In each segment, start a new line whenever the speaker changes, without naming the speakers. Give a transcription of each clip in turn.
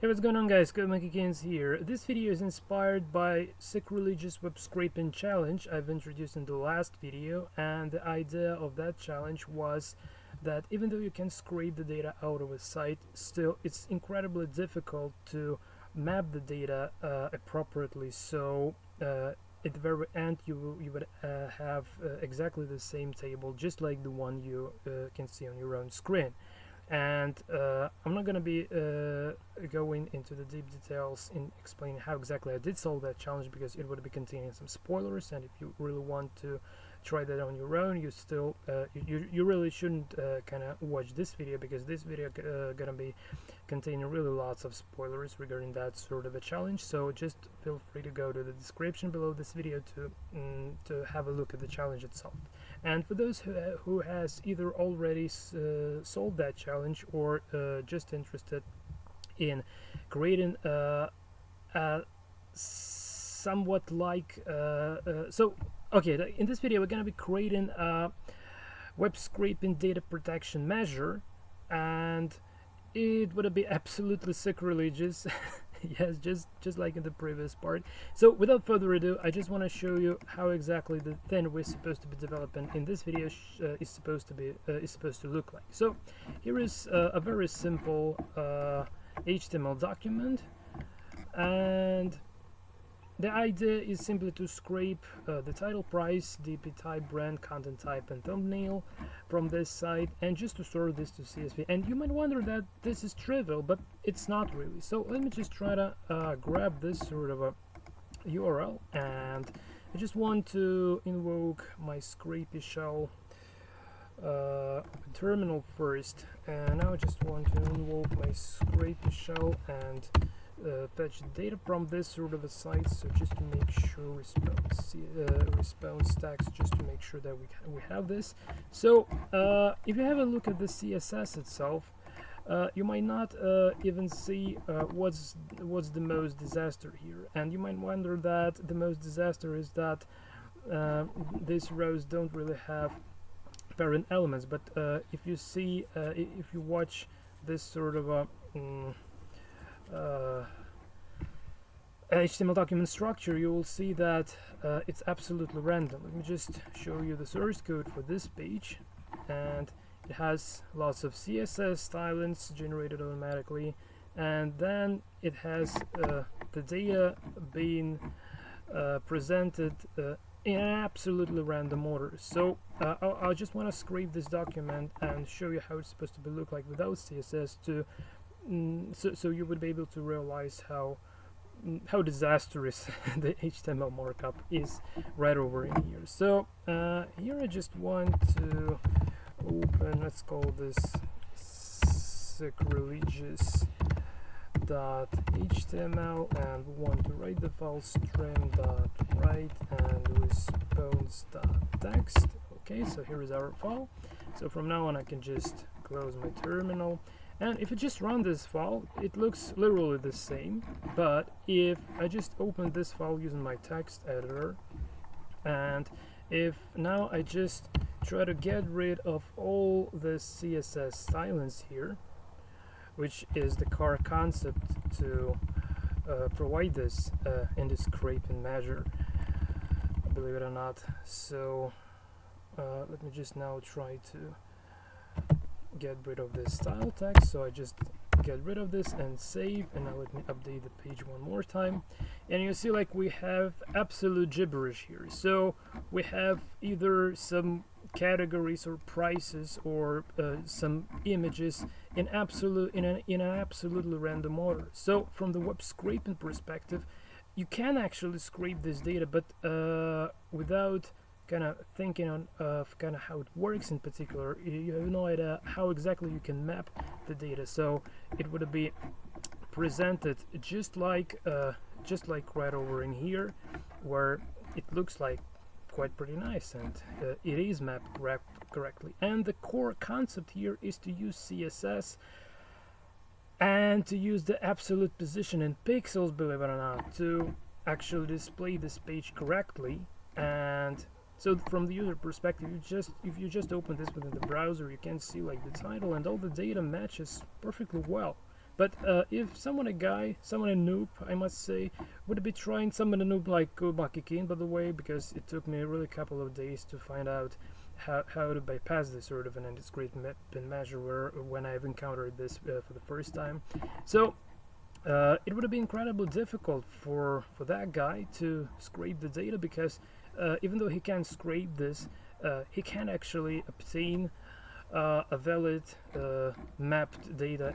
Hey, what's going on, guys? GoMonkeyKins here. This video is inspired by Sacrilegious Web Scraping challenge I've introduced in the last video, and the idea of that challenge was that even though you can scrape the data out of a site, still it's incredibly difficult to map the data appropriately. So at the very end you would have exactly the same table, just like the one you can see on your own screen. And I'm not going to be going into the deep details in explaining how exactly I did solve that challenge, because it would be containing some spoilers, and if you really want to try that on your own, you still you really shouldn't kind of watch this video, because this video gonna be containing really lots of spoilers regarding that sort of a challenge. So just feel free to go to the description below this video to have a look at the challenge itself. And for those who has either already solved that challenge or just interested in creating somewhat like okay, in this video we're going to be creating a web scraping data protection measure, and it would be absolutely sacrilegious. Yes, just like in the previous part. So without further ado, I just want to show you how exactly the thing we're supposed to be developing in this video is supposed to look like. So here is a very simple HTML document, and the idea is simply to scrape the title, price, DP type, brand, content type, and thumbnail from this site, and just to sort this to CSV. And you might wonder that this is trivial, but it's not really. So let me just try to grab this sort of a URL, and I just want to invoke my scrapey shell terminal first, and now I just want to invoke my scrapey shell and fetch data from this sort of a site. So just to make sure response tags, just to make sure that we have this. So if you have a look at the CSS itself, you might not even see what's the most disaster here, and you might wonder that the most disaster is that these rows don't really have parent elements. But if you see, if you watch this sort of a HTML document structure, you will see that it's absolutely random. Let me just show you the source code for this page, and it has lots of CSS stylings generated automatically, and then it has the data being presented in an absolutely random order. So I just want to scrape this document and show you how it's supposed to be look like without CSS, to so you would be able to realize how disastrous the HTML markup is right over in here. So here I just want to open, let's call this sacrilegious.html, and we want to write the file stream.write and response.text. Okay, so here is our file. So from now on I can just close my terminal, and if I just run this file, it looks literally the same. But if I just open this file using my text editor, and if now I just try to get rid of all the CSS stylings here, which is the core concept to provide this in this scraping measure, believe it or not. So let me just now try to get rid of this style text. So I just get rid of this and save, and now let me update the page one more time, and you see like we have absolute gibberish here. So we have either some categories or prices or some images in an absolutely random order. So from the web scraping perspective, you can actually scrape this data, but without kind of thinking of kind of how it works in particular, you have no idea how exactly you can map the data. So it would be presented just like right over in here, where it looks like quite pretty nice, and it is mapped correctly. And the core concept here is to use CSS and to use the absolute position in pixels, believe it or not, to actually display this page correctly. And so from the user perspective, if you just open this within the browser, you can see like the title and all the data matches perfectly well. But if someone a noob, I must say, would be trying someone a noob like Kobakikin, by the way, because it took me really a couple of days to find out how to bypass this sort of an indiscrete pin measure when I've encountered this for the first time. So it would have been incredibly difficult for that guy to scrape the data, because even though he can scrape this, he can't actually obtain a valid mapped data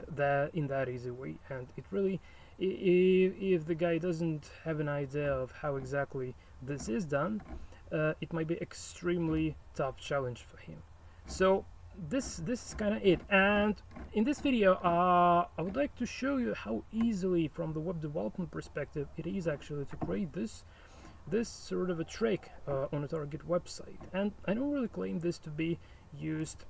in that easy way. And it really, if the guy doesn't have an idea of how exactly this is done, it might be extremely tough challenge for him. So this is kind of it. And in this video I would like to show you how easily, from the web development perspective, it is actually to create this sort of a trick on a target website. And I don't really claim this to be used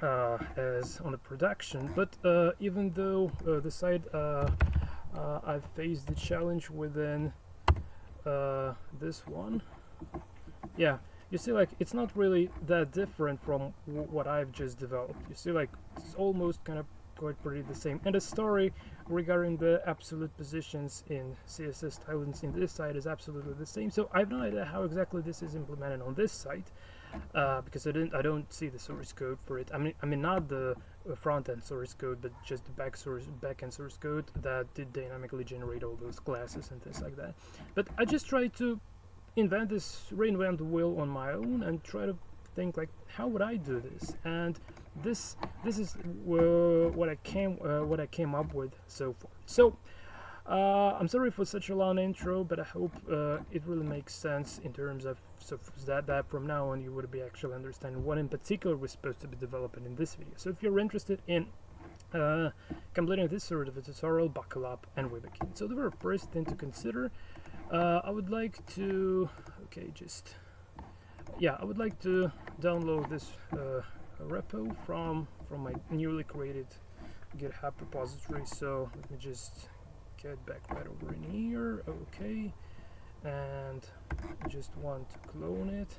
as on a production, but even though the site I've faced the challenge within this one, yeah, you see, like, it's not really that different from what I've just developed. You see, like, it's almost kind of quite pretty the same. And the story regarding the absolute positions in CSS stylings in this site is absolutely the same. So I have no idea how exactly this is implemented on this site, because I don't see the source code for it. I mean not the front-end source code, but just the back-end source code that did dynamically generate all those classes and things like that. But I just tried to reinvent the wheel on my own and try to think, like, how would I do this? And this is what I came up with so far. So I'm sorry for such a long intro, but I hope it really makes sense in terms of that from now on you would be actually understanding what in particular we're supposed to be developing in this video. So if you're interested in completing this sort of a tutorial, buckle up and we begin. So the very first thing to consider, I would like to download this repo from my newly created GitHub repository. So let me just get back right over in here. Okay, and I just want to clone it.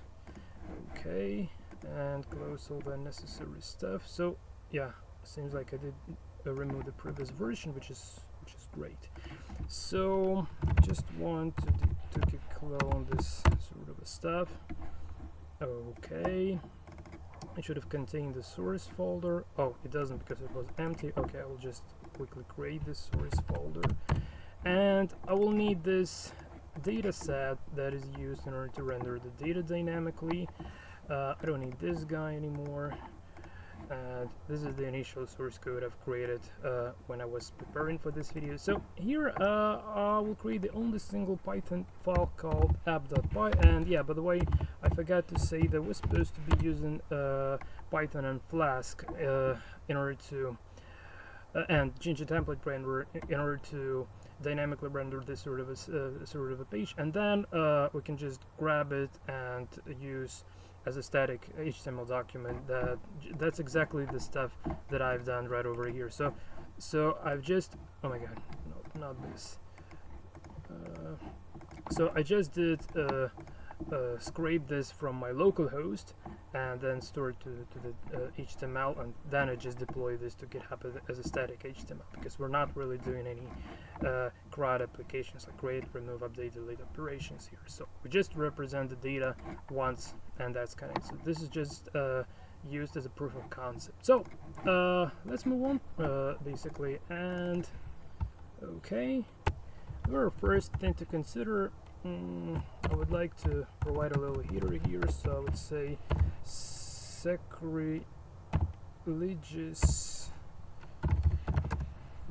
Okay, and close all the necessary stuff. So yeah, seems like I did remove the previous version, which is great. So just want to clone this sort of a stuff. Okay, it should have contained the source folder. Oh, it doesn't, because it was empty. Okay, I will just quickly create this source folder, and I will need this data set that is used in order to render the data dynamically. I don't need this guy anymore. And this is the initial source code I've created when I was preparing for this video. So here I will create the only single Python file called app.py. And yeah, by the way, I forgot to say that we're supposed to be using Python and Flask in order to and Ginger template renderer in order to dynamically render this sort of a page, and then we can just grab it and use as a static HTML document. That's exactly the stuff that I've done right over here. So I've just, oh my god, no, not this. So I just did scrape this from my local host and then store it to the HTML, and then I just deploy this to GitHub as a static HTML, because we're not really doing any CRUD applications like create, remove, update, delete operations here. So we just represent the data once, and that's kind of it. So this is just used as a proof of concept. So let's move on basically. And okay, the very first thing to consider, I would like to provide a little header here. So I would say Sacrilegious.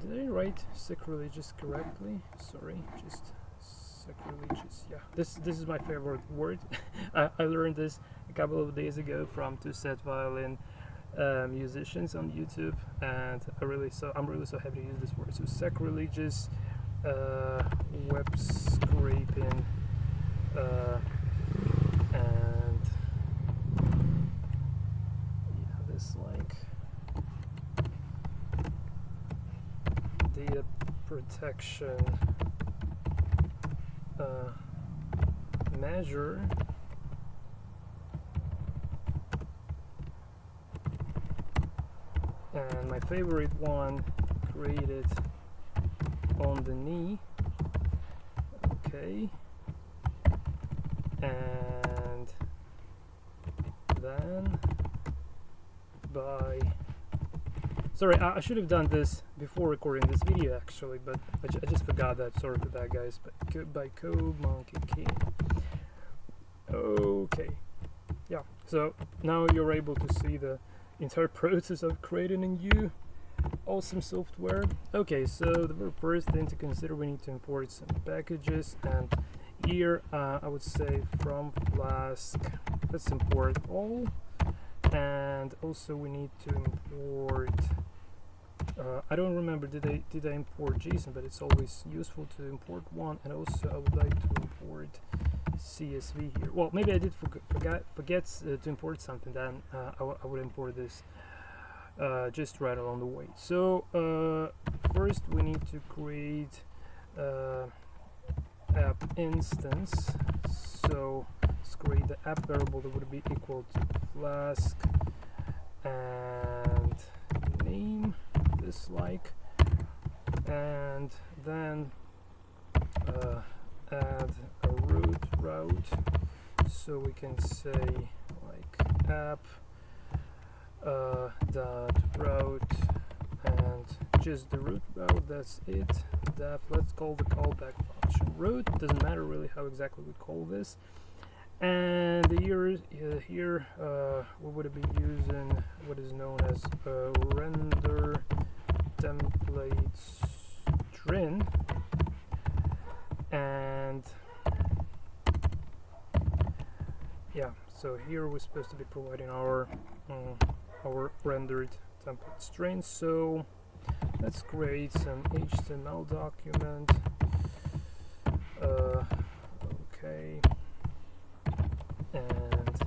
Did I write Sacrilegious correctly? Sorry, just Sacrilegious. Yeah, this is my favorite word. I learned this a couple of days ago from two set violin musicians on YouTube, and I'm really so happy to use this word. So Sacrilegious web scraping, and yeah, this like data protection measure. And my favorite one, create it on the knee. Okay, and then by, sorry, I should have done this before recording this video actually, but I just forgot that. Sorry for that, guys. But by code monkey king. Okay, yeah, so now you're able to see the entire process of creating a new awesome software. Okay, so the very first thing to consider, we need to import some packages, and here I would say from flask, let's import all, and also we need to import I don't remember, did I import JSON, but it's always useful to import one, and also I would like to import CSV here. Well, maybe I did forget to import something, then I would import this just right along the way. So first we need to create app instance. So let's create the app variable that would be equal to flask and name, this like, and then add a route, so we can say like app dot route, and just the root route, that's it. Def, let's call the callback function route, doesn't matter really how exactly we call this. And here we would be using what is known as render template string, and yeah, so here we're supposed to be providing our rendered template string. So let's create some HTML document. Okay, and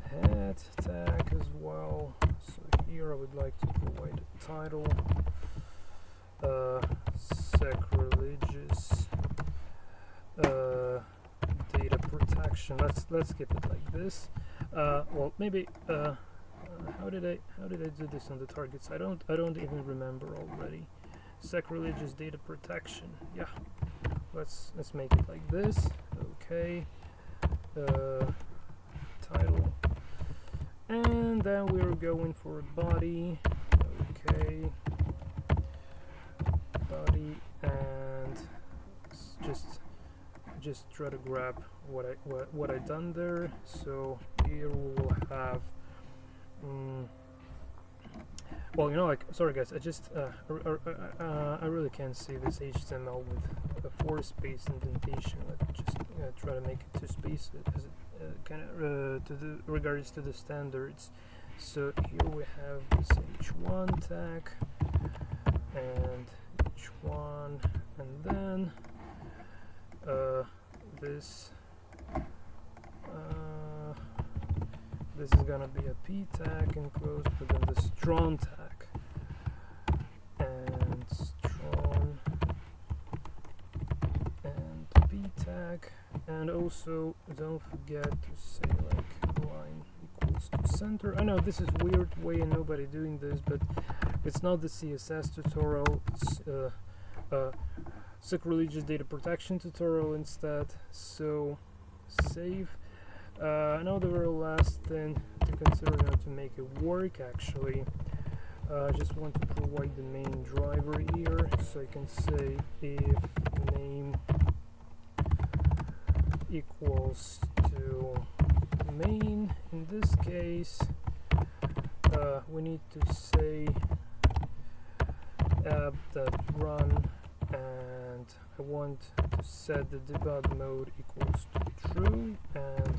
head tag as well. So here I would like to provide a title, sacrilegious data protection. Let's keep it like this. Well, maybe how did I do this on the targets? I don't even remember already. Sacrilegious data protection. Yeah, let's make it like this. Okay, title, and then we're going for a body. Okay, body, and just try to grab what I done there. So here we will have well, you know, like, sorry guys, I just I really can't see this HTML with a 4-space indentation. Let's just try to make it 2 spaces as it kind of to the regards to the standards. So here we have this h1 tag and h1, and then this is gonna be a p tag enclosed within the strong tag, and strong and p tag, and also don't forget to say like line equals to center. I know this is weird way and nobody doing this, but it's not the CSS tutorial, it's Sacrilegious data protection tutorial instead. So save. Now the very last thing to consider now to make it work, actually, I just want to provide the main driver here, so I can say if name equals to main. In this case, we need to say app.run, and I want to set the debug mode equals to true, and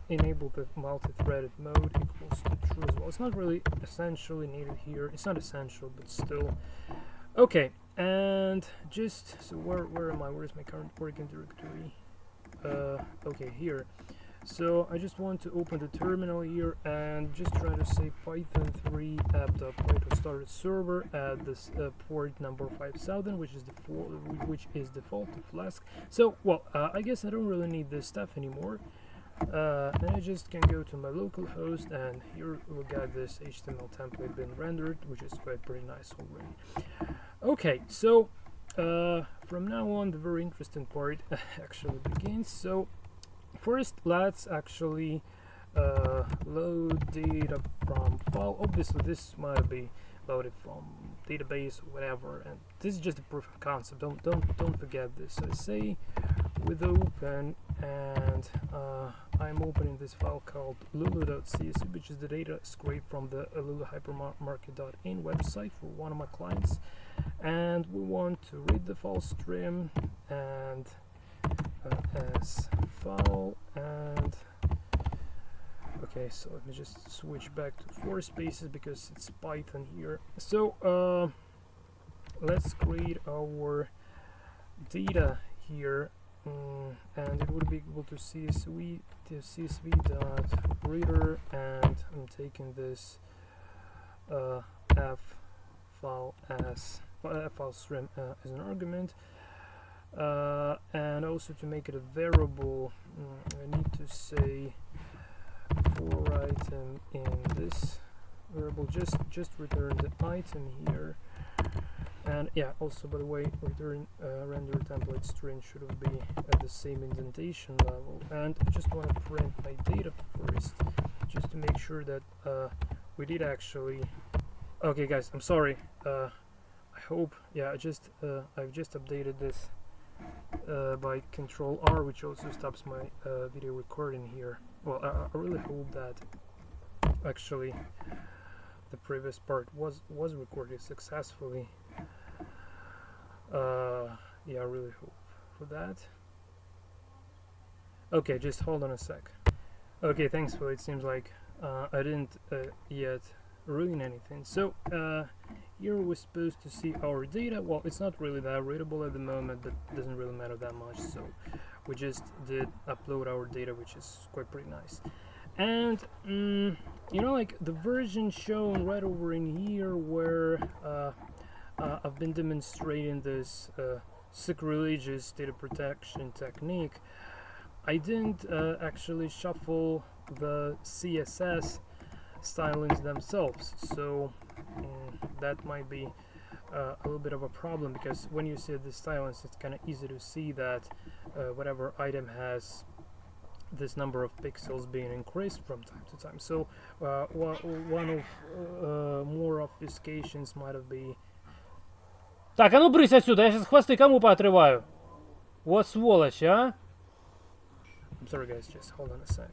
enable the multi-threaded mode equals to true as well. It's not really essentially needed here. It's not essential, but still. Okay, and just so where am I? Where's my current working directory? Okay, here. So I just want to open the terminal here and just try to say python 3 app.python started server at this port number 5000, which is default to Flask. So well, I guess I don't really need this stuff anymore. and I just can go to my local host, and here we'll get this HTML template being rendered, which is quite pretty nice already. Okay, so from now on the very interesting part actually begins. So first let's actually load data from file. Obviously this might be loaded from database or whatever, and this is just a proof of concept. Don't forget this. So I say with open, and I'm opening this file called lulu.csv, which is the data scraped from the luluhypermarket.in website for one of my clients, and we want to read the file stream and as file. And okay, so let me just switch back to 4 spaces because it's Python here. So let's create our data here, and it would be equal to csv dot reader, and I'm taking this f file stream as an argument, and also to make it a variable, I need to say for item in this variable, just return the item here. And yeah, also by the way, return render template string should be at the same indentation level. And I just want to print my data first, just to make sure that we did actually. Okay, guys, I'm sorry. I hope, yeah, I've just updated this by Control R, which also stops my video recording here. Well, I really hope that actually the previous part was recorded successfully. Yeah, I really hope for that. Okay, just hold on a sec. Okay, thanks, Phil. It seems like I didn't yet ruin anything. So here we're supposed to see our data. Well, it's not really that readable at the moment, but it doesn't really matter that much. So we just did upload our data, which is quite pretty nice. And you know, like the version shown right over in here, where I've been demonstrating this sacrilegious data protection technique, I didn't actually shuffle the CSS stylings themselves, so that might be a little bit of a problem, because when you see the stylings, it's kind of easy to see that whatever item has this number of pixels being increased from time to time. So one of more obfuscations might have been.
Так, а ну брысь отсюда, я сейчас хвосты кому поотрываю? Вот сволочь, а?
I'm sorry guys, just hold on a sec.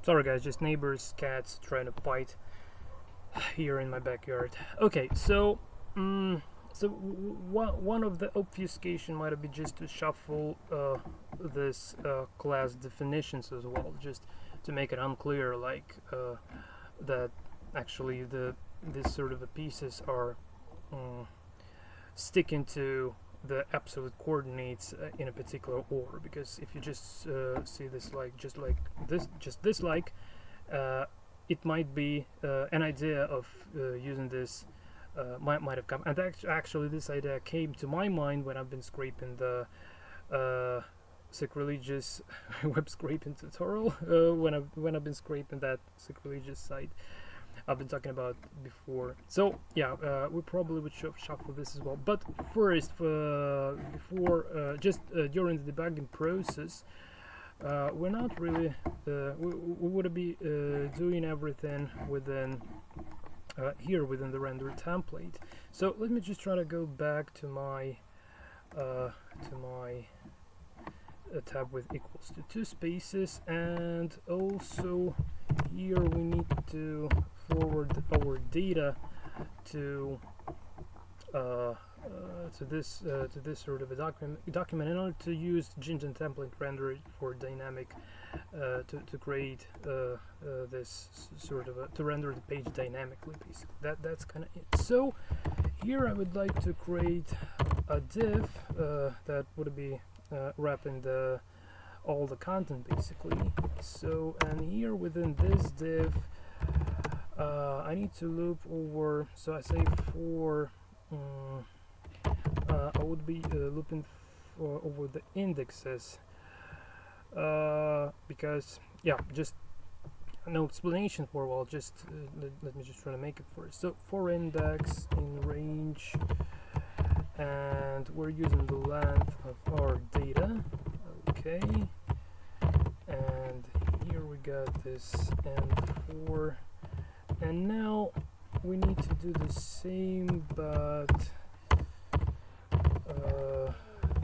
Sorry guys, just neighbors' cats trying to fight here in my backyard. Okay, so one of the obfuscation might have been just to shuffle this class definitions as well, just to make it unclear, like that actually this sort of pieces are sticking to the absolute coordinates in a particular order. Because if you just see this like just this like it might be an idea of using this might have come, and actually this idea came to my mind when I've been scraping the Sacrilegious web scraping tutorial, when I've been scraping that Sacrilegious site I've been talking about before. So yeah, we probably would shuffle this as well. But first, before during the debugging process, we're not really we would be doing everything within here within the render template. So let me just try to go back to my tab with equals to 2 spaces, and also here we need to forward our data to this sort of a document in order to use Jinja template render for dynamic to create this sort of to render the page dynamically. Basically, that's kind of it. So here I would like to create a div that would be wrapping all the content basically. So, and here within this div I need to loop over, so I say for I would be looping over the indexes, because yeah, just no explanation for, well, just let me just try to make it first. So for index in range, and we're using the length of our data. Okay, and here we got this and4, and now we need to do the same, but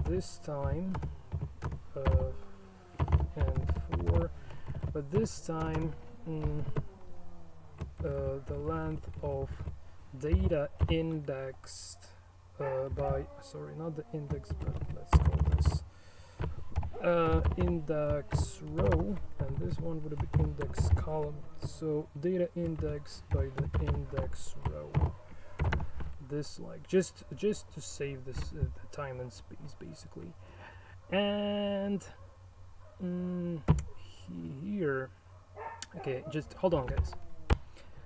this time and 4, but this time the length of data indexed by, sorry, not the index, but let's call this index row, and this one would be index column. So data indexed by the index row. This, like, just to save this the time and space basically. And here, okay, just hold on, guys.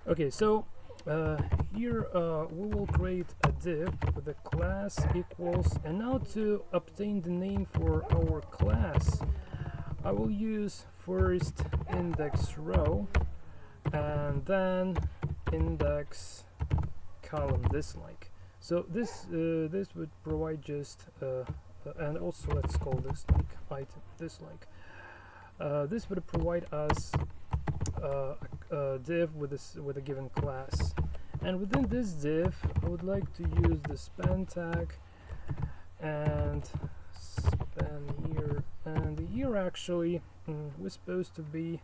Okay, so here we will create a div with a class equals, and now to obtain the name for our class, I will use first index row and then index column, this like. So this this would provide just and also let's call this like item, this like. This would provide us a div with a given class, and within this div I would like to use the span tag and span here, and here actually we're supposed to be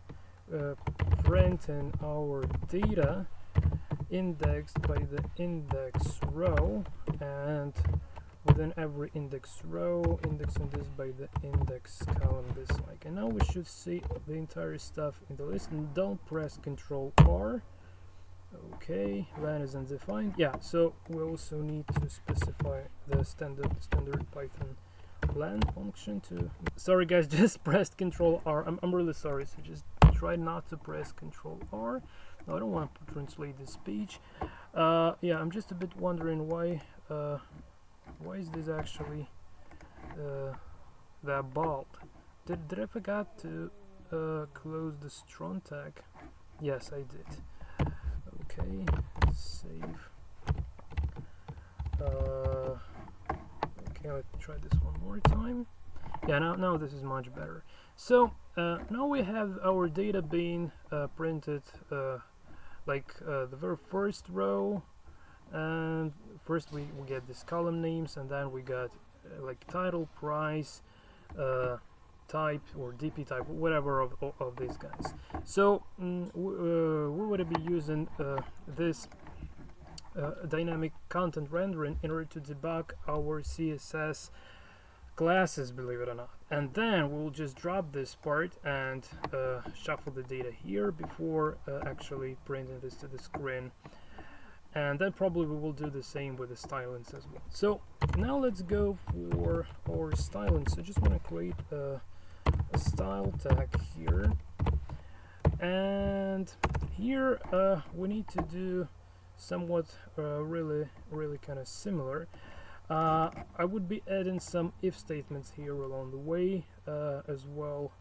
printing our data indexed by the index row, and within every index row indexing this by the index column, this like. And now we should see the entire stuff in the list, and don't press Ctrl R. Okay, len is undefined. Yeah, so we also need to specify the standard Python len function to, sorry guys, just pressed Ctrl R. I'm really sorry, so just try not to press Ctrl R. No, I don't want to translate this speech. Yeah, I'm just a bit wondering why is this actually that bold? Did I forget to close the strong tag? Yes, I did. Okay, save. Okay, let's try this one more time. Yeah, now this is much better. So now we have our data being printed like the very first row, and first we get this column names, and then we got like title, price, type or DP type, whatever of these guys. So we would be using this dynamic content rendering in order to debug our CSS classes, believe it or not. And then we'll just drop this part and shuffle the data here before actually printing this to the screen. And then probably we will do the same with the stylings as well. So now let's go for our styling. So I just want to create a style tag here, and here we need to do somewhat really kind of similar. I would be adding some if statements here along the way as well,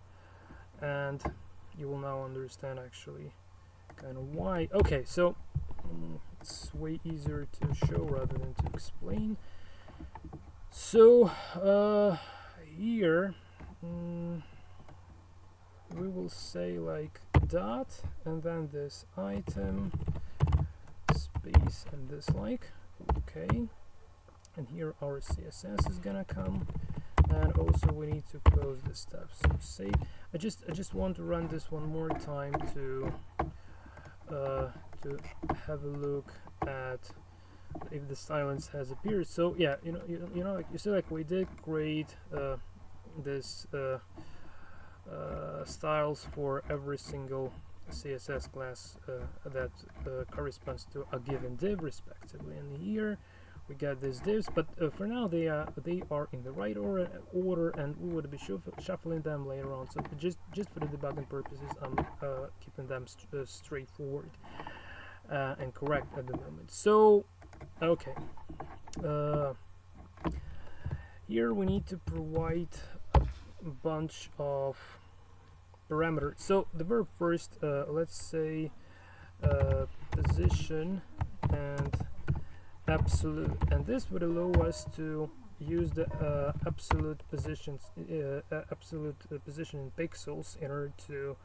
and you will now understand actually kind of why. Okay, so it's way easier to show rather than to explain. So here we will say like dot and then this item space and this like. Okay, and here our CSS is gonna come, and also we need to close this stuff. So save. I just want to run this one more time to have a look at if the stylings has appeared. So yeah, you know, like you see, like we did create this styles for every single CSS class that corresponds to a given div respectively, and here we got these divs, but for now they are in the right order, and we would be shuffling them later on. So just for the debugging purposes, I'm keeping them straightforward and correct at the moment. So okay, here we need to provide a bunch of parameter. So the very first, let's say position and absolute, and this would allow us to use the absolute position in pixels in order to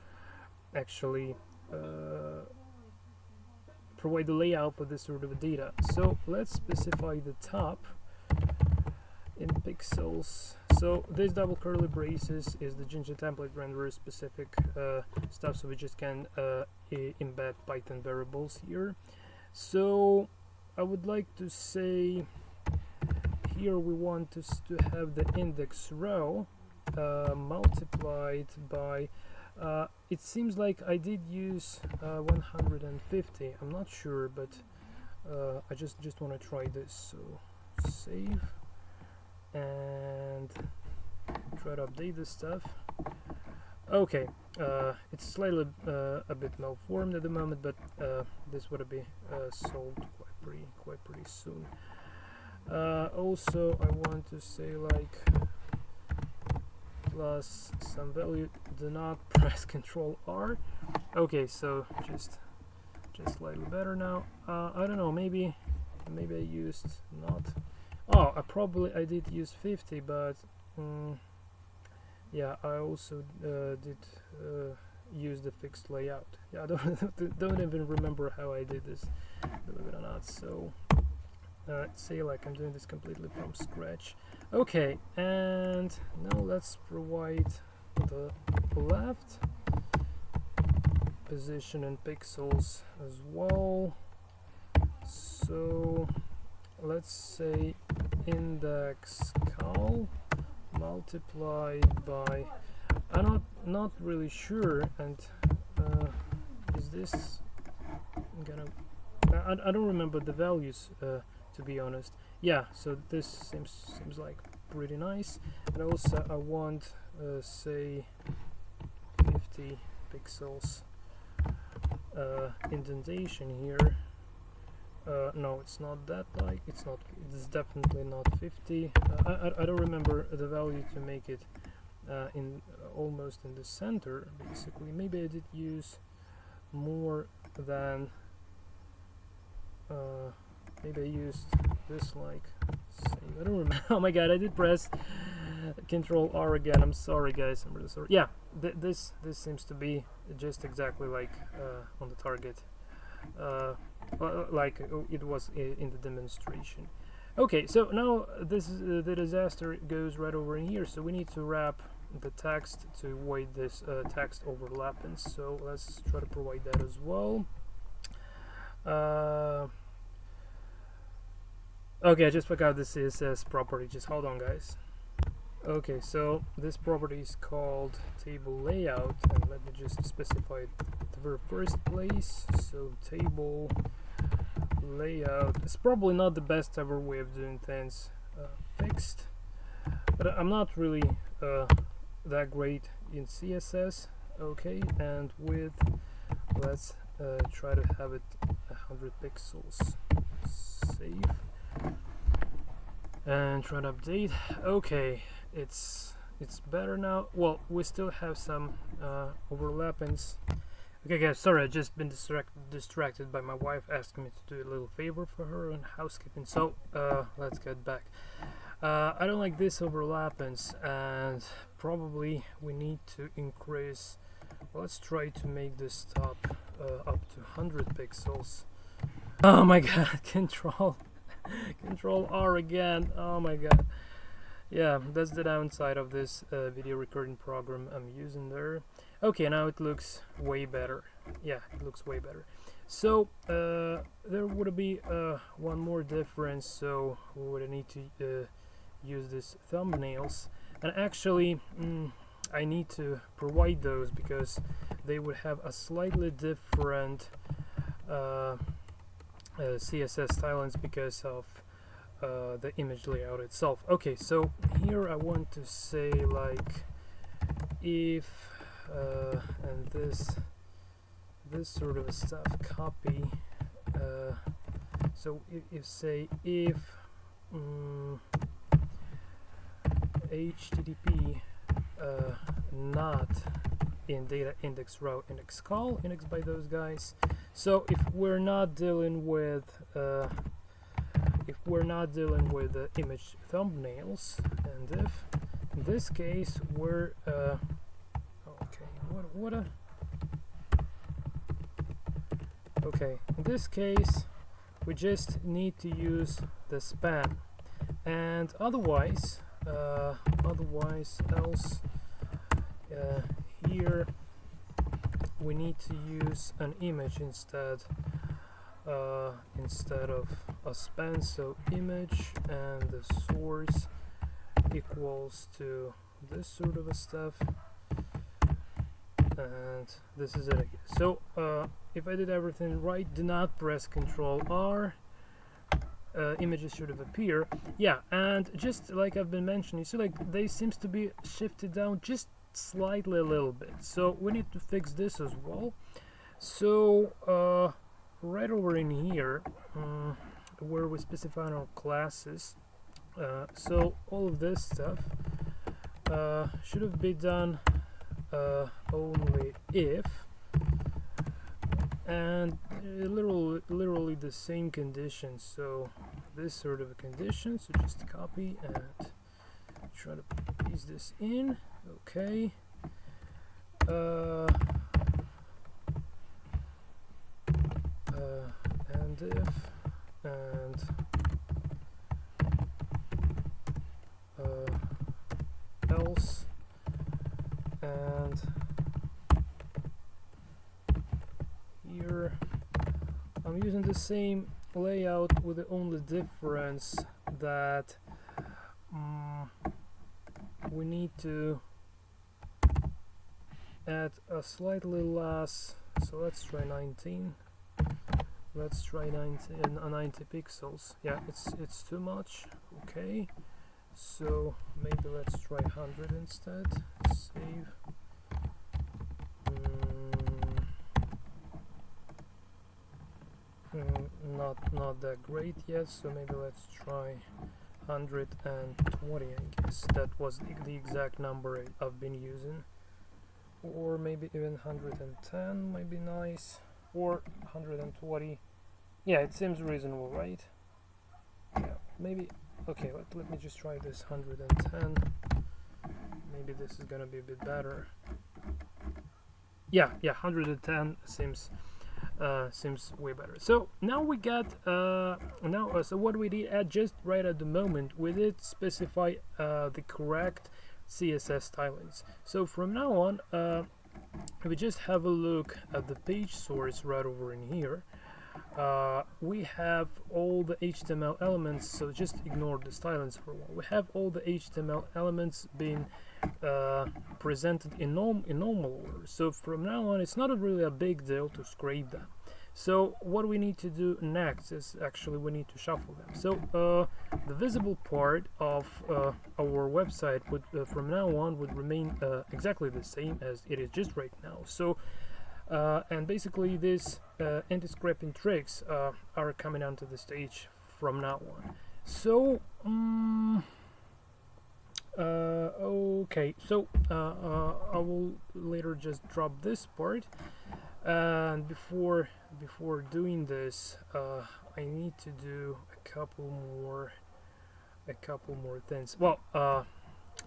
actually provide the layout for this sort of data. So let's specify the top in pixels. So this double curly braces is the Ginger template renderer specific stuff, so we just can embed Python variables here. So I would like to say here we want to have the index row multiplied by it seems like I did use 150. I'm not sure, but I just want to try this. So save and try to update this stuff. Okay, it's slightly a bit malformed at the moment, but this would be solved quite pretty soon. Also, I want to say like plus some value. Do not press Control R. Okay, so just slightly better now. I don't know. Maybe I used not. Oh, I did use 50, but yeah, I also did use the fixed layout. Yeah, I don't even remember how I did this, believe it or not. So say like I'm doing this completely from scratch. Okay, and now let's provide the left position in pixels as well. So let's say index cal multiplied by, I'm not really sure, and is this gonna, I don't remember the values to be honest. Yeah, so this seems like pretty nice. And also I want say 50 pixels indentation here. No, it's not that, like it's definitely not 50. I don't remember the value to make it in almost in the center basically. Maybe I did use more than maybe I used this like save. I don't remember. Oh my god, I did press Control R again. I'm sorry guys, I'm really sorry. Yeah, this seems to be just exactly like on the target, like it was in the demonstration. Okay, so now the disaster goes right over in here, so we need to wrap the text to avoid this text overlapping. So let's try to provide that as well. Okay, I just forgot the CSS property. Just hold on, guys. Okay, so this property is called table layout, and let me just specify it at the very first place. So table layout. It's probably not the best ever way of doing things fixed, but I'm not really that great in CSS. Okay, and width, let's try to have it 100 pixels. Save and try to update. Okay, it's better now. Well, we still have some overlappings. Okay guys, sorry, I've just been distracted by my wife asking me to do a little favor for her on housekeeping. So let's get back. I don't like this overlappings, and probably we need to increase. Let's try to make this top up to 100 pixels. Oh my god, Control R again. Oh my god. Yeah, that's the downside of this video recording program I'm using there. Okay, now it looks way better. Yeah, it looks way better. So there would be one more difference. So we would need to use these thumbnails, and actually I need to provide those because they would have a slightly different CSS stylings because of the image layout itself. Okay, so here I want to say like if and this sort of stuff copy. So if say if HTTP not in data index row index call, index by those guys. So if we're not dealing with image thumbnails, and if in this case we're in this case we just need to use the span, and otherwise else here we need to use an image instead of a span. So image and the source equals to this sort of a stuff, and this is it, I guess. So if I did everything right, do not press Ctrl R, images should have appeared. Yeah, and just like I've been mentioning, you see like they seems to be shifted down just slightly a little bit, so we need to fix this as well. So right over in here where we specify our classes, so all of this stuff should have been done only if, and literally the same conditions. So this sort of a condition, so just copy and try to paste this in. Okay, and if, and else, and here I'm using the same layout with the only difference that we need to add a slightly less, so let's try 19. Let's try 90 pixels. Yeah, it's too much. Okay, so maybe let's try 100 instead. Save. Not that great yet, so maybe let's try 120. I guess that was the exact number I've been using, or maybe even 110 might be nice, or 120. Yeah, it seems reasonable, right? Yeah, maybe. Okay, let me just try this 110. Maybe this is gonna be a bit better. Yeah, 110 seems way better. So now we got so what we did just right at the moment, we did specify the correct CSS stylings. So from now on, we just have a look at the page source right over in here. We have all the HTML elements, so just ignore the stylings for a while. We have all the HTML elements being presented in normal order. So from now on, it's not really a big deal to scrape them. So what we need to do next is actually we need to shuffle them. So the visible part of our website would from now on would remain exactly the same as it is just right now. So and basically these anti-scraping tricks are coming onto the stage from now on. So okay, so I will later just drop this part, and before doing this I need to do a couple more things. Well,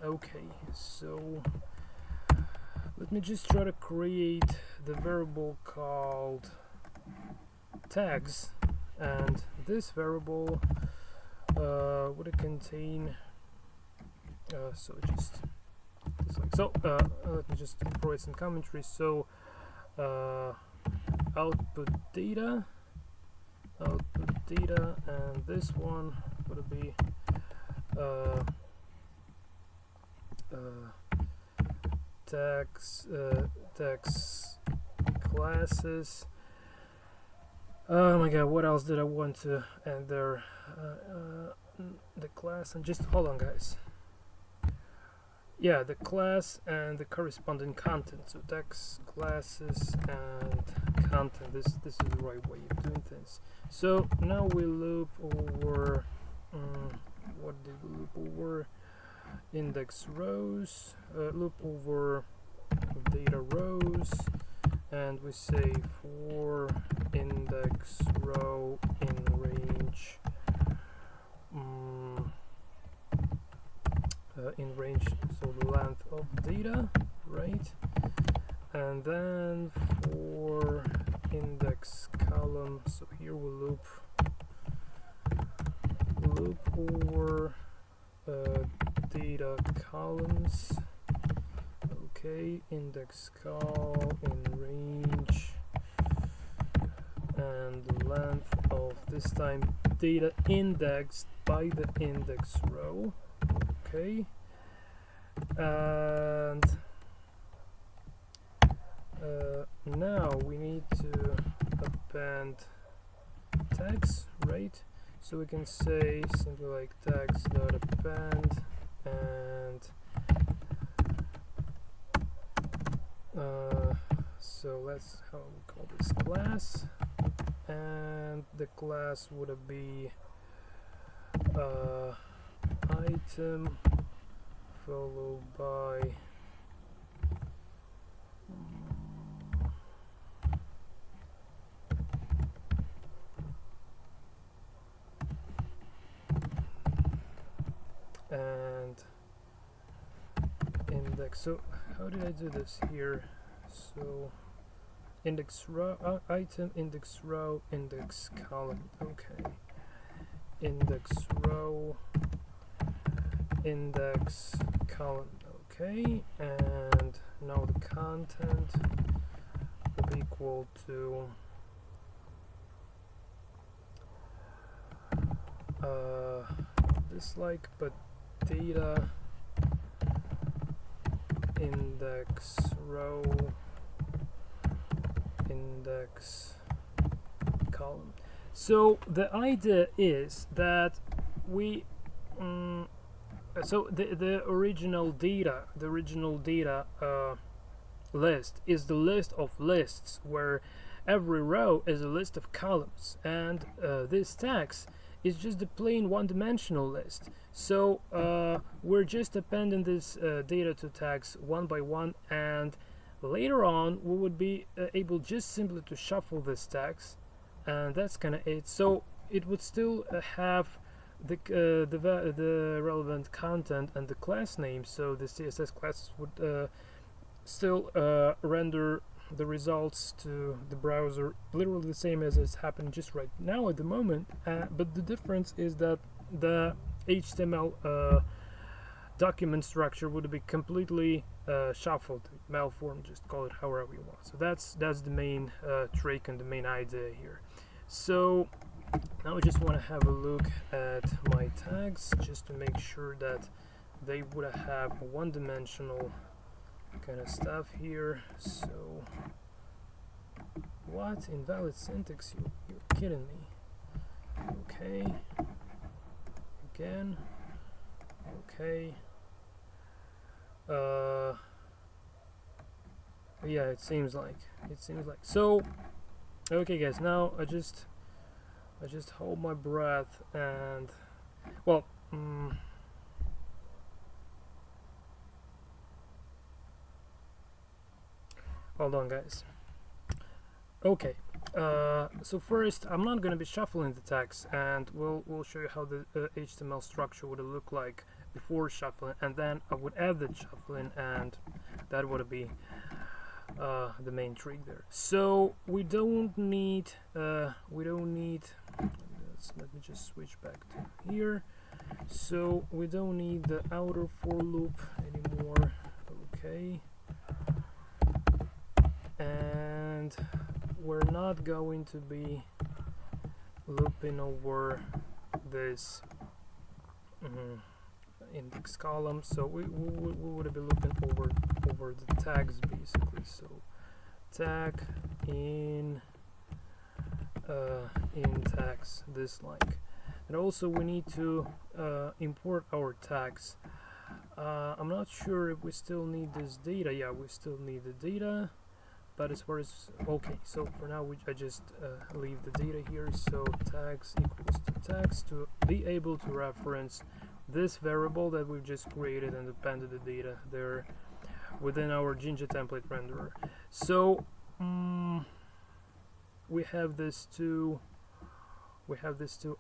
okay, so let me just try to create the variable called tags, and this variable would contain so just like so. Let me just provide some commentaries. So output data, and this one would be tags classes. Oh my god, what else did I want to add there? The class, and just hold on guys. Yeah, the class and the corresponding content. So tags, classes, and content. This is the right way of doing things. So now we loop over what did we loop over? Index rows, loop over data rows, and we say for index row in range so the length of data, right? And then for index column, so here we'll loop over data columns. Okay, index call in range, and the length of this time data indexed by the index row. Okay, and now we need to append tags, right? So we can say something like tags.append, and so let's how we call this class, and the class would be item followed by and index. So how did I do this here? So index row, item, index row, index column. Okay, index row, index column. Okay, and now the content will be equal to this, like, but data index row index column. So the idea is that we so the original data list is the list of lists, where every row is a list of columns, and this tags is just the plain one-dimensional list. So we're just appending this data to tags one by one, and later on we would be able just simply to shuffle these tags, and that's kind of it. So it would still have the relevant content and the class name, so the CSS classes would still render the results to the browser literally the same as it's happening just right now at the moment, but the difference is that the HTML document structure would be completely shuffled, malformed, just call it however you want. So that's the main trick and the main idea here. So now I just want to have a look at my tags just to make sure that they would have one-dimensional kind of stuff here. So what? Invalid syntax? You're kidding me. Okay, again. Okay, yeah, it seems like so. Okay guys, now I just hold my breath, and well, hold on guys. Okay, so first I'm not going to be shuffling the tags, and we'll show you how the HTML structure would look like before shuffling, and then I would add the shuffling, and that would be the main trick there. So we don't need let me just switch back to here. So we don't need the outer for loop anymore. Okay, and we're not going to be looping over this index column, so we would be looping over the tags basically. So tag in tags, this like, and also we need to import our tags. I'm not sure if we still need this data. Yeah, we still need the data, but as far as okay, so for now I just leave the data here. So tags equals to tags to be able to reference this variable that we've just created and appended the data there. within our Jinja template renderer. So we have these two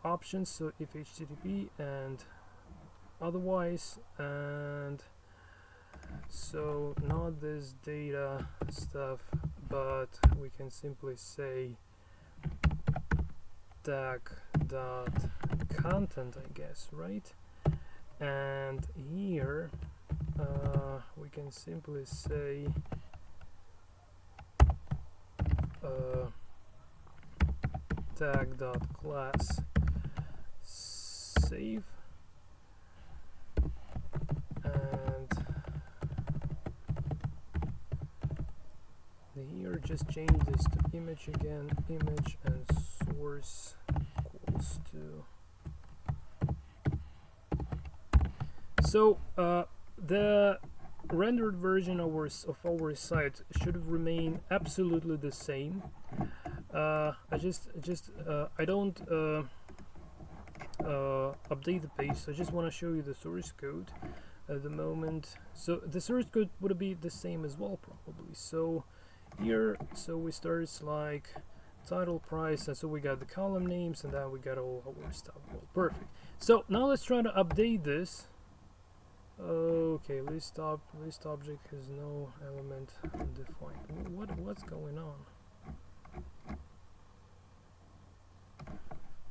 options, so if HTTP and otherwise, and so not this data stuff, but we can simply say tag.content, I guess, right? And here we can simply say tag.class save, and here just change this to image again, image, and source equals to. So the rendered version of our site should remain absolutely the same. I don't update the page, so I just want to show you the source code at the moment. So the source code would be the same as well, probably. So here, so we start like title, price, and so we got the column names, and then we got all our stuff. Well, perfect. So now let's try to update this. Okay, list object has no element undefined. What's going on?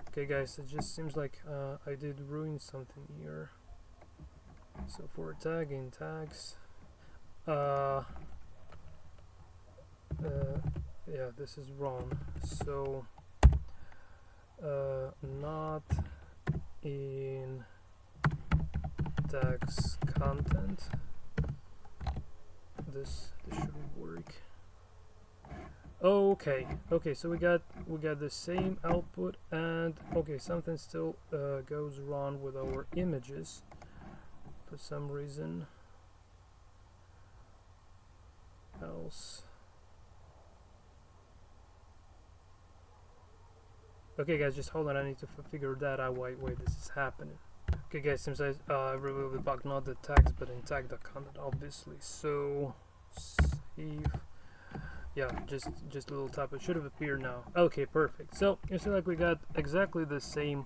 Okay, guys, it just seems like I did ruin something here. So for tagging tags, yeah, this is wrong. So not in tags content. This should work. Okay, so we got the same output, and okay, something still goes wrong with our images for some reason. Else. Okay, guys, just hold on. I need to figure that out. Why this is happening? Okay, guys, seems I removed the bug, not the tags, but in tag.content, obviously. So save. Yeah, just a little typo. It should have appeared now. Okay, perfect. So you see, like, we got exactly the same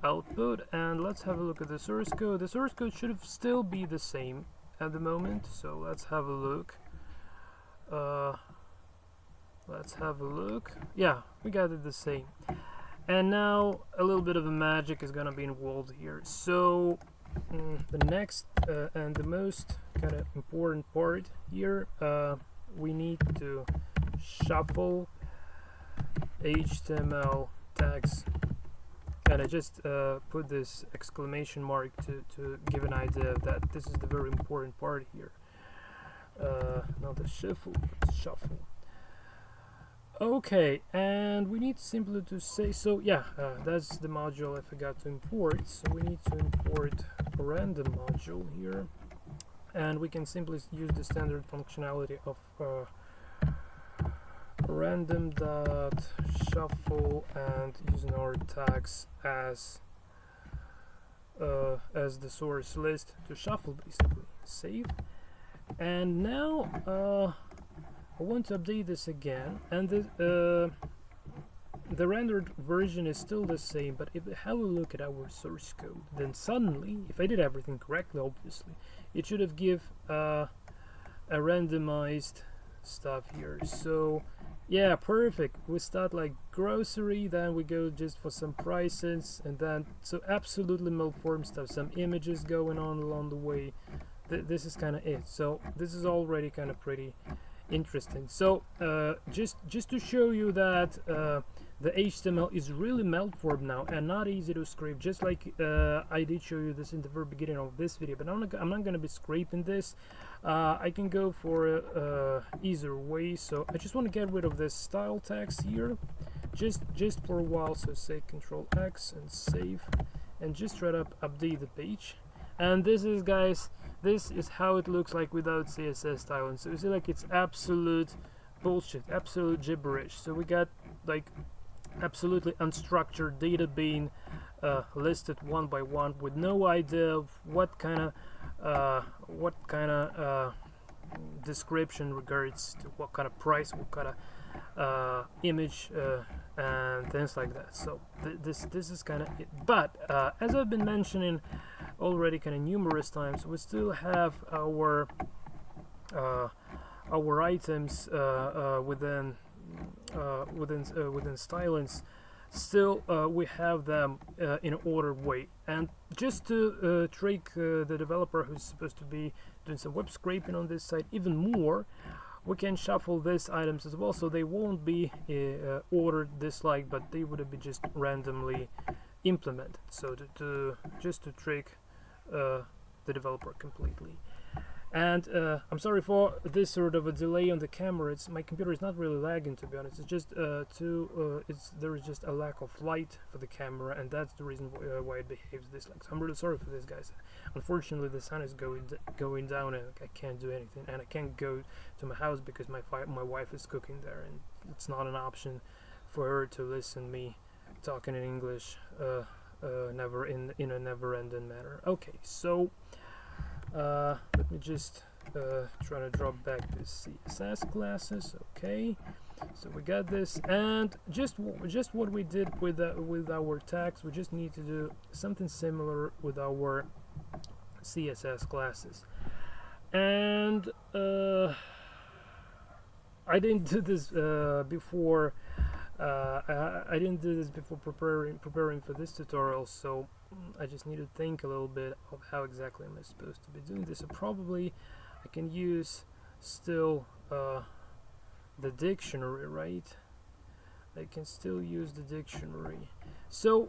output, and let's have a look at the source code. The source code should have still be the same at the moment. So let's have a look. Yeah, we got it the same. And now a little bit of a magic is gonna be involved here. So the next and the most kind of important part here, we need to shuffle HTML tags, and I just put this exclamation mark to give an idea that this is the very important part here. Not the shuffle, but shuffle. Okay, and we need simply to say, so yeah, that's the module I forgot to import. So we need to import a random module here, and we can simply use the standard functionality of random.shuffle and using our tags as the source list to shuffle, basically. Save. And now I want to update this again, and the rendered version is still the same, but if we have a look at our source code, then suddenly, if I did everything correctly, obviously, it should have give a randomized stuff here. So yeah, perfect. We start like grocery, then we go just for some prices, and then so absolutely malformed stuff, some images going on along the way. This is kind of it. So this is already kind of pretty interesting. So just to show you that the HTML is really malformed now and not easy to scrape, just like I did show you this in the very beginning of this video, but I'm not going to be scraping this. I can go for easier way. So I just want to get rid of this style tags here just for a while. So say Control X and save, and just try to update the page. And this is, guys, this is how it looks like without CSS styling. So you see, like, it's absolute bullshit, absolute gibberish. So we got like absolutely unstructured data being listed one by one with no idea of what kind of description regards to what kind of price, what kind of image, and things like that. So this is kind of it. But as I've been mentioning already kind of numerous times, we still have our items within stylings. Still we have them in an ordered way, and just to trick the developer who's supposed to be doing some web scraping on this site even more, we can shuffle these items as well, so they won't be ordered this like, but they would be just randomly implemented, so just to trick the developer completely. And I'm sorry for this sort of a delay on the camera. My computer is not really lagging, to be honest. It's just there is just a lack of light for the camera, and that's the reason why it behaves this like. So I'm really sorry for this, guys. Unfortunately, the sun is going down, and I can't do anything, and I can't go to my house because my wife is cooking there, and it's not an option for her to listen me talking in English, never in a never-ending manner. Okay, so. Let me just try to drop back this CSS classes. Okay, so we got this, and just what we did with our tags, we just need to do something similar with our CSS classes. And I didn't do this before. I didn't do this before preparing for this tutorial, so I just need to think a little bit of how exactly am I supposed to be doing this. So probably I can use still the dictionary, right? I can still use the dictionary. So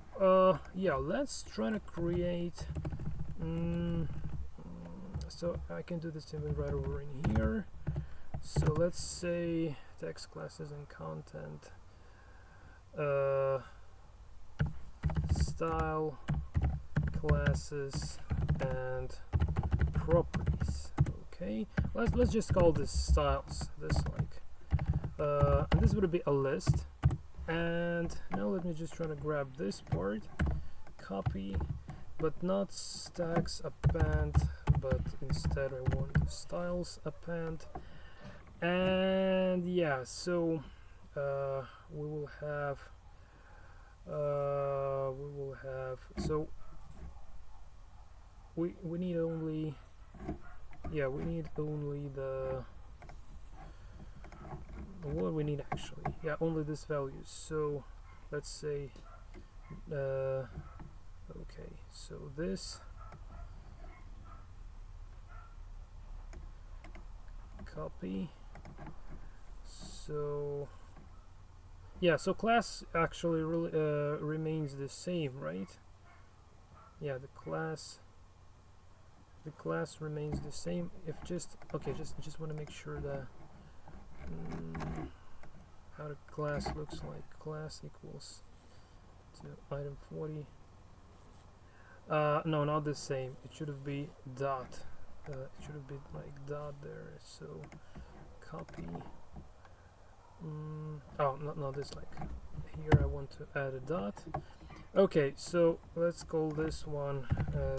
yeah, let's try to create. So I can do this even right over in here. So let's say text classes and content. Style classes and properties. Okay, let's just call this styles, this like, and this would be a list. And now let me just try to grab this part, copy, but not stacks append, but instead I want styles append. And yeah, so we will have so we need only, yeah, we need only the what we need actually, yeah, only this value. So let's say okay, so this copy. So yeah, so class actually really remains the same, right? Yeah, the class remains the same. If just okay, just want to make sure that how the class looks like. Class equals to item 40. No, not the same. It should have been dot. It should have been like dot there. So copy. Oh, not this, like here I want to add a dot. Okay, so let's call this one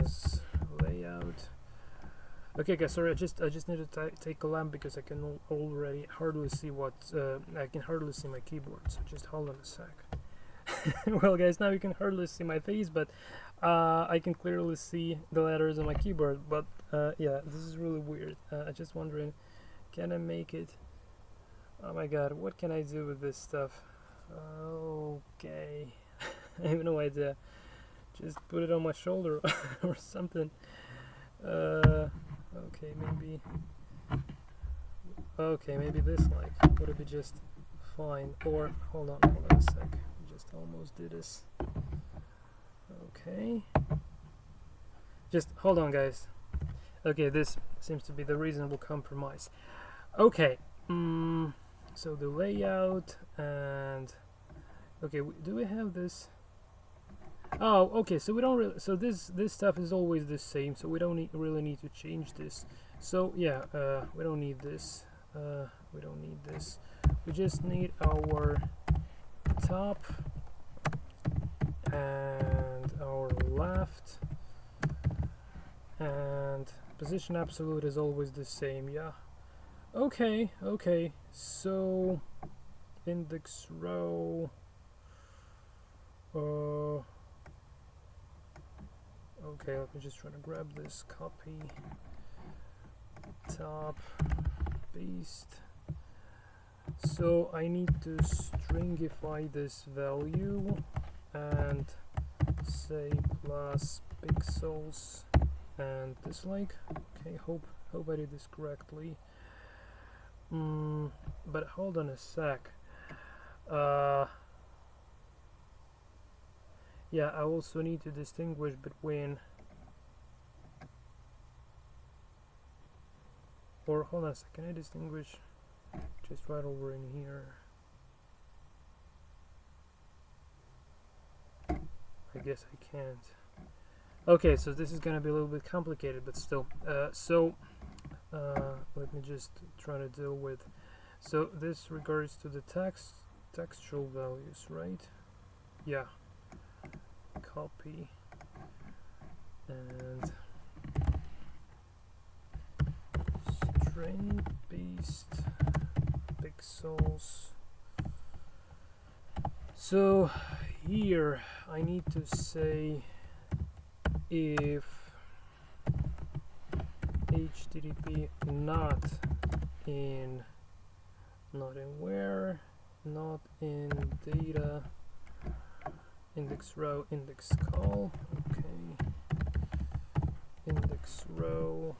as layout. Okay guys, sorry, I just need to take a lamp because I can already hardly see what I can hardly see my keyboard, so just hold on a sec. Well guys, now you can hardly see my face, but I can clearly see the letters on my keyboard. But yeah, this is really weird. I'm just wondering, can I make it? Oh my god, what can I do with this stuff? Okay, I have no idea. Just put it on my shoulder or something. Okay, maybe. Okay, maybe this like would it be just fine? Or hold on a sec. Just almost did this. Okay. Just hold on, guys. Okay, this seems to be the reasonable compromise. Okay. So the layout and okay, do we have this? Oh, okay. So we don't really. So this stuff is always the same. So we don't really need to change this. So yeah, we don't need this. We don't need this. We just need our top and our left, and position absolute is always the same. Yeah. Okay, so index row, okay, let me just try to grab this, copy, top, paste. So I need to stringify this value and say plus pixels and dislike. Okay, hope I did this correctly. But hold on a sec. Yeah, I also need to distinguish between, or hold on a sec, can I distinguish just right over in here? I guess I can't. Okay, so this is gonna be a little bit complicated, but still. Let me just try to deal with. So this regards to the textual values, right? Yeah. Copy and string paste pixels. So here I need to say if HTTP not in where, not in data, index row, index call, okay, index row,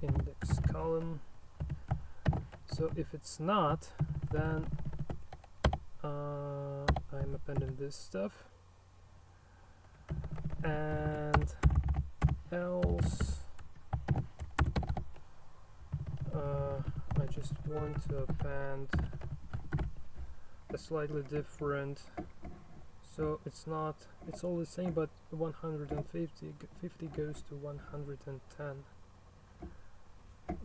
index column. So if it's not, then I'm appending this stuff, and else I just want to append a slightly different, so it's not, it's all the same, but 150 goes to 110.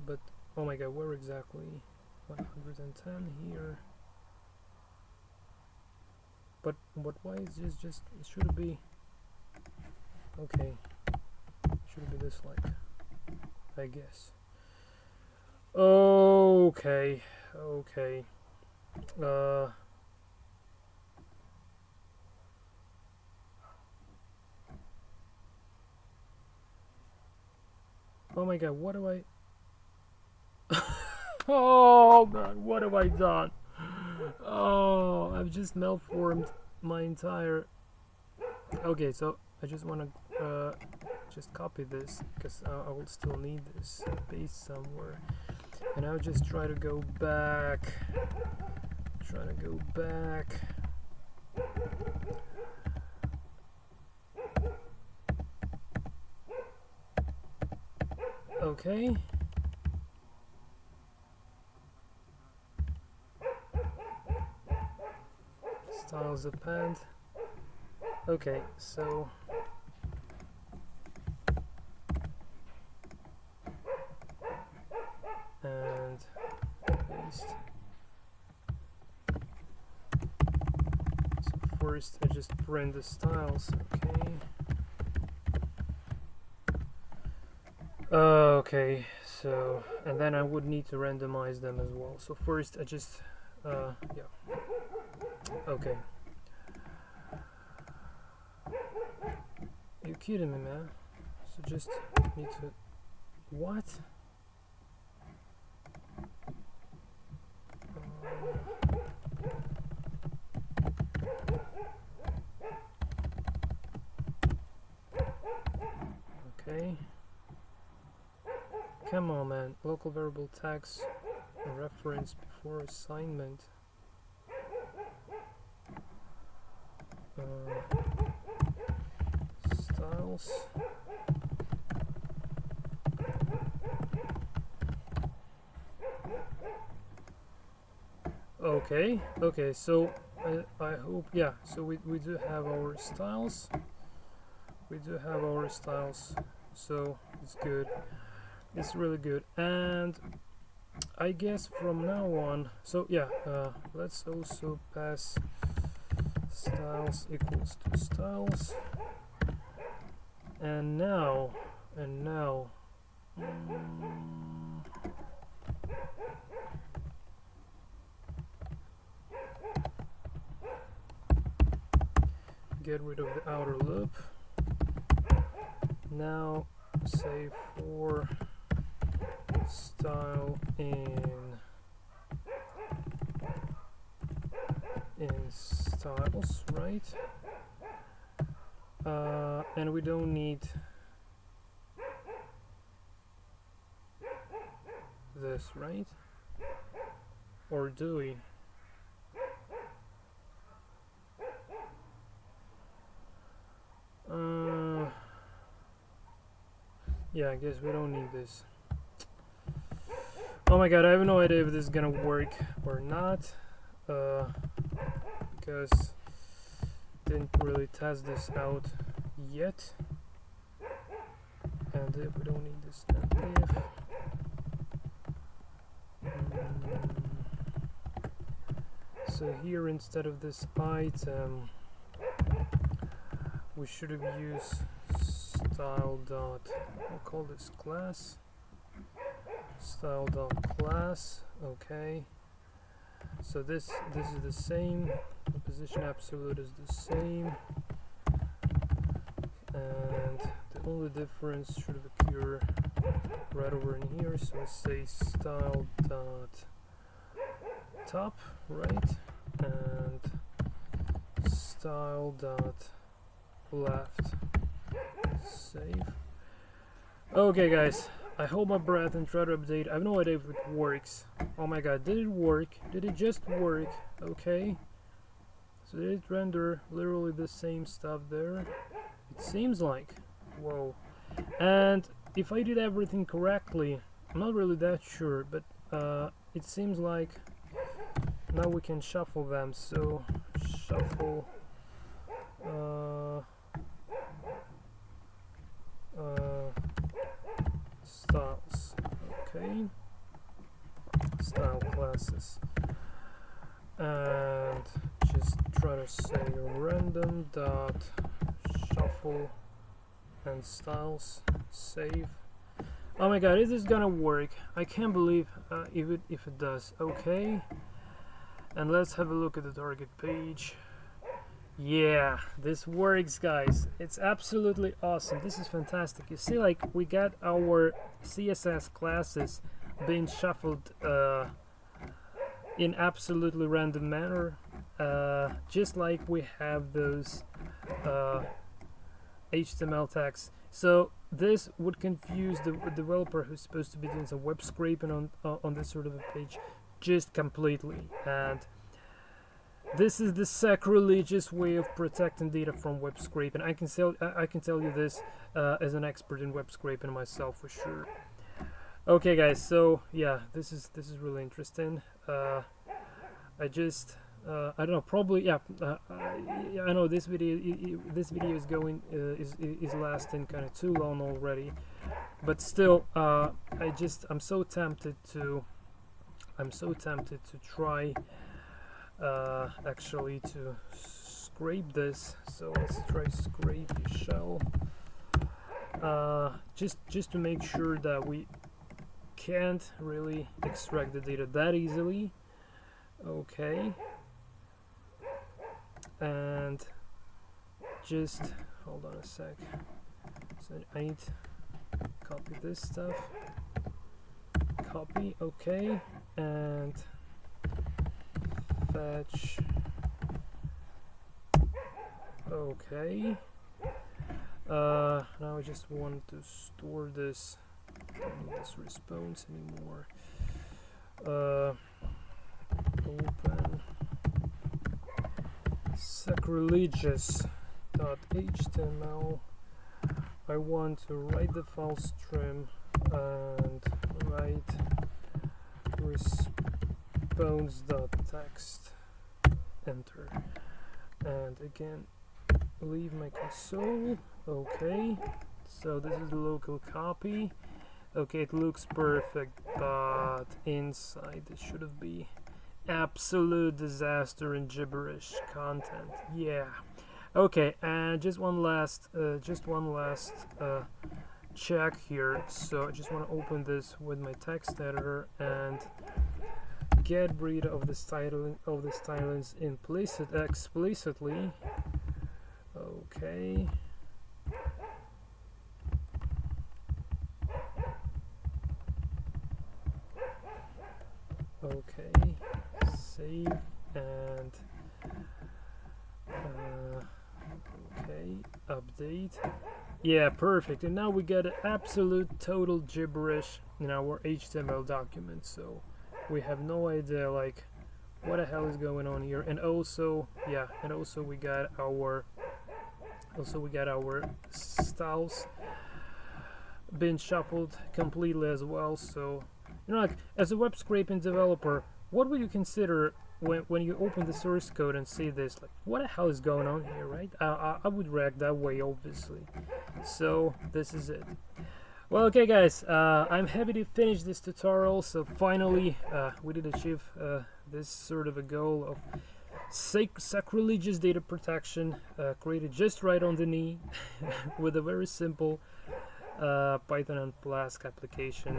But oh my god, where exactly? 110 here. But why is this just, it should be, okay, should be this, like, I guess. Okay. Oh my god, what do I oh man, what have I done? Oh, I've just malformed my entire. Okay, so I just want to just copy this, because I will still need this, paste somewhere, and I'll just try to go back, okay. Styles append. Okay, so and paste. So first I just print the styles, okay. Okay, so, and then I would need to randomize them as well. So first I just, yeah, okay. Are you kidding me, man? So just need to, what? Okay. Come on, man. Local variable tags reference before assignment. Styles. Okay, so I hope, yeah, so we do have our styles. So it's good. It's really good. And I guess from now on, so yeah, let's also pass styles equals to styles. And now get rid of the outer loop. Now say for style in styles, right? And we don't need this, right? Or do we? Yeah, I guess we don't need this. Oh my god, I have no idea if this is gonna work or not, because didn't really test this out yet. And if we don't need this, then if so here, instead of this item, we should have used style dot, I'll call this class, style dot class. Okay, so this is the same, the position absolute is the same, and the only difference should appear right over in here. So I say style dot top, right, and style dot left. Save. Okay guys, I hold my breath and try to update. I have no idea if it works. Oh my god, did it work? Did it just work? Okay, so did it render literally the same stuff there? It seems like. Whoa. And if I did everything correctly, I'm not really that sure, but it seems like now we can shuffle them. So shuffle styles. Okay, style classes, and just try to say random dot shuffle and styles. Save. Oh my god, is this gonna work? I can't believe if it does. Okay, and let's have a look at the target page. Yeah, this works, guys. It's absolutely awesome. This is fantastic. You see, like, we got our CSS classes being shuffled in absolutely random manner, just like we have those HTML tags. So this would confuse the developer who's supposed to be doing some web scraping on this sort of a page just completely. And this is the sacrilegious way of protecting data from web scraping. I can tell you this as an expert in web scraping myself, for sure. Okay guys, so yeah, this is really interesting. I don't know, probably, yeah, I know this video is going is lasting kind of too long already, but still, I'm so tempted to try actually to scrape this. So let's try scrape shell, just to make sure that we can't really extract the data that easily. Okay, and just hold on a sec. So I need to copy this stuff, copy. Okay, and fetch. Okay, now I just want to store this. Don't need this response anymore. Open sacrilegious .html. I want to write the file stream and write response.text. Enter. And again, leave my console. Okay, so this is the local copy. Okay, it looks perfect, but inside it should have been absolute disaster and gibberish content. Yeah. Okay, and just one last check here. So I just want to open this with my text editor and get rid of the stylings explicitly. Okay. Okay, save and okay, update. Yeah, perfect. And now we get an absolute total gibberish in our HTML document. So we have no idea like what the hell is going on here. And also, yeah, and also we got our styles been shuffled completely as well. So like as a web scraping developer, what would you consider when you open the source code and see this, like what the hell is going on here, right? I would react that way, obviously. So this is it. Well, okay guys, I'm happy to finish this tutorial. So finally we did achieve this sort of a goal of sacrilegious data protection, created just right on the knee with a very simple Python and Flask application,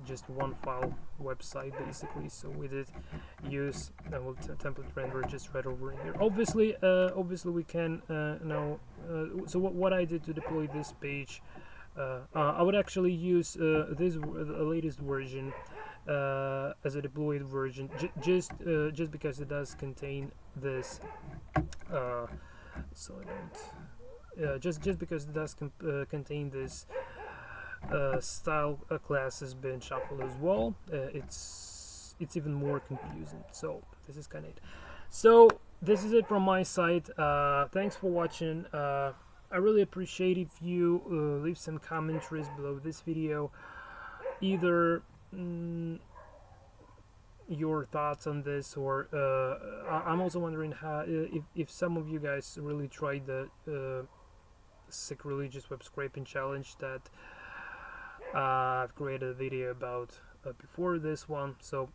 just one file website basically. So we did use template renderer just right over in here. Obviously we can now. So what I did to deploy this page, I would actually use the latest version as a deployed version, just because it does contain this. So I don't. Just because it does contain this style class has been shuffled as well, it's even more confusing. So this is kind of it. So this is it from my side. Thanks for watching. I really appreciate if you leave some commentaries below this video, either your thoughts on this, or I'm also wondering how if some of you guys really tried the Sacrilegious Web Scraping challenge that I've created a video about before this one. So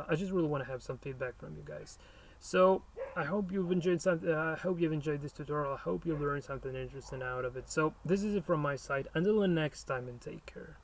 I just really want to have some feedback from you guys. So I hope you've enjoyed I hope you've enjoyed this tutorial. I hope you learned something interesting out of it. So this is it from my side. Until the next time, and take care.